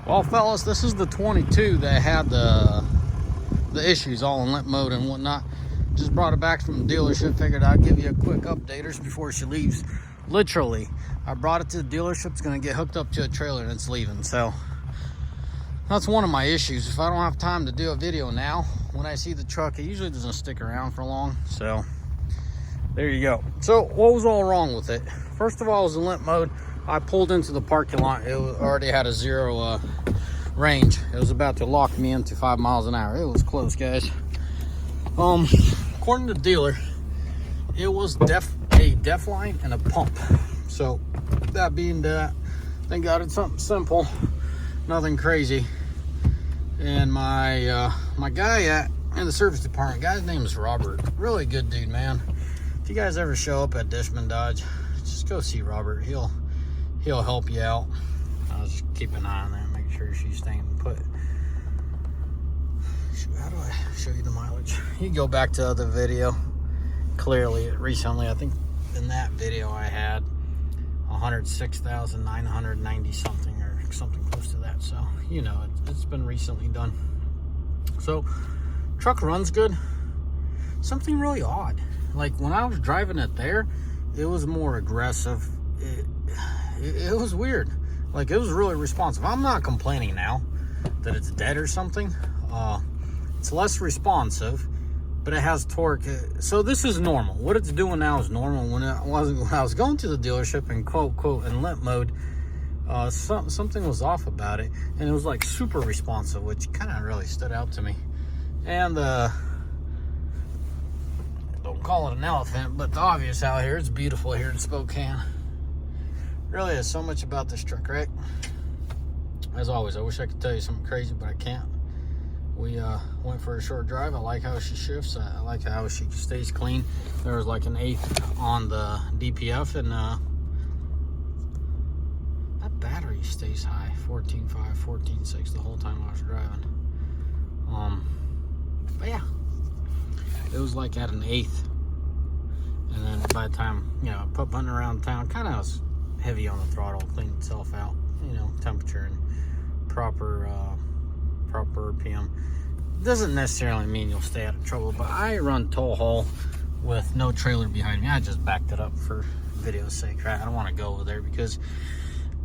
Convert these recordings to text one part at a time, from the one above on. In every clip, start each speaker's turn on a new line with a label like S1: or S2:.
S1: Well, fellas, this is the 22 that had the issues all in limp mode and whatnot. Just brought it back from the dealership. Figured I'd give you a quick updaters before she leaves. Literally, I brought it to the dealership. It's going to get hooked up to a trailer and it's leaving. So that's one of my issues. If I don't have time to do a video now, when I see the truck, it usually doesn't stick around for long. So there you go. So what was all wrong with it? First of all, it was in limp mode. I pulled into the parking lot. It already had a zero range. It was about to lock me into 5 miles an hour. It was close, guys. According to the dealer, it was a def line and a pump. So that being that, thank God it's something simple, nothing crazy. And my guy in the service department, guy's name is Robert. Really good dude, man. If you guys ever show up at Dishman Dodge, just go see Robert. He'll help you out. I'll just keep an eye on that, make sure she's staying put. How do I show you the mileage? You can go back to the other video. Clearly, recently, I think in that video I had 106,990 something or something close to that. So, you know, it's been recently done. So, truck runs good. Something really odd. Like when I was driving it there, it was more aggressive. It was weird. Like it was really responsive. I'm not complaining now that it's dead or something. It's less responsive, but it has torque. So this is normal. What it's doing now is normal. When I was going to the dealership and quote in limp mode, something was off about it, and it was like super responsive, which kind of really stood out to me. And don't call it an elephant, but the obvious out here, it's beautiful here in Spokane. Really is so much about this truck, right? As always, I wish I could tell you something crazy, but I can't. We went for a short drive. I like how she shifts. I like how she stays clean. There was like an 1/8 on the DPF, and that battery stays high, 14.5, 14.6 the whole time I was driving. But yeah, it was like at an 1/8, and then by the time, you know, put hunting around town, kind of was heavy on the throttle, cleaned itself out, you know, temperature and proper RPM. Doesn't necessarily mean you'll stay out of trouble, but I run tow haul with no trailer behind me. I just backed it up for video's sake, right? I don't want to go over there because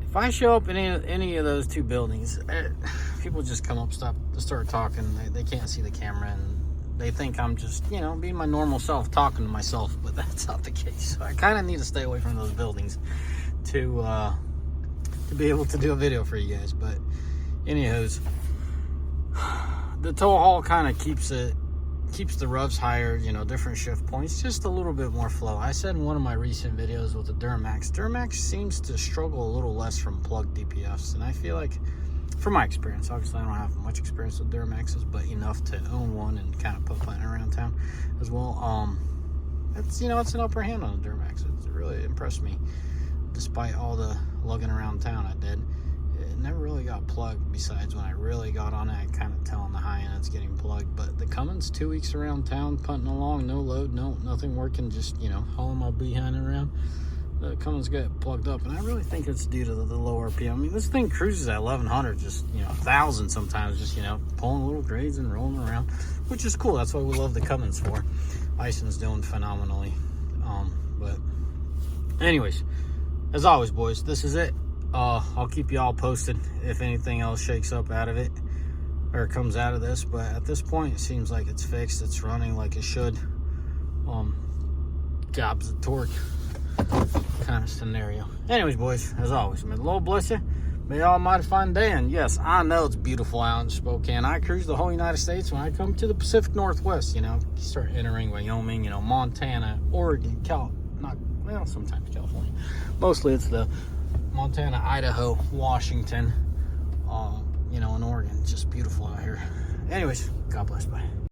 S1: if I show up in any of those two buildings, people just come up, start talking. They can't see the camera, and they think I'm just, you know, being my normal self, talking to myself, but that's not the case. So I kind of need to stay away from those buildings to be able to do a video for you guys. But anywho's, the tow haul kind of keeps the revs higher, you know, different shift points, just a little bit more flow. I said in one of my recent videos with the Duramax seems to struggle a little less from plugged DPFs, and I feel like, from my experience, obviously I don't have much experience with Duramaxes, but enough to own one and kind of put planting around town as well. It's, you know, it's an upper hand on the Duramax. It really impressed me. Despite all the lugging around town I did, it never really got plugged. Besides when I really got on it, I kind of tell on the high end it's getting plugged. But the Cummins, 2 weeks around town, punting along, no load, nothing working, just, you know, hauling my behind around. The Cummins got plugged up, and I really think it's due to the low RPM. I mean, this thing cruises at 1100, just, you know, 1,000 sometimes, just, you know, pulling little grades and rolling around, which is cool. That's what we love the Cummins for. Ison's doing phenomenally. But anyways, as always, boys, this is it. I'll keep you all posted if anything else shakes up out of it or comes out of this. But at this point, it seems like it's fixed. It's running like it should. Jobs the torque kind of scenario. Anyways, boys, as always, may the Lord bless you. May you all a mighty fine day. And yes, I know it's beautiful out in Spokane. I cruise the whole United States. When I come to the Pacific Northwest, you know, you start entering Wyoming, you know, Montana, Oregon, well, sometimes California. Mostly it's the Montana, Idaho, Washington, you know, and Oregon. It's just beautiful out here. Anyways, God bless. Bye.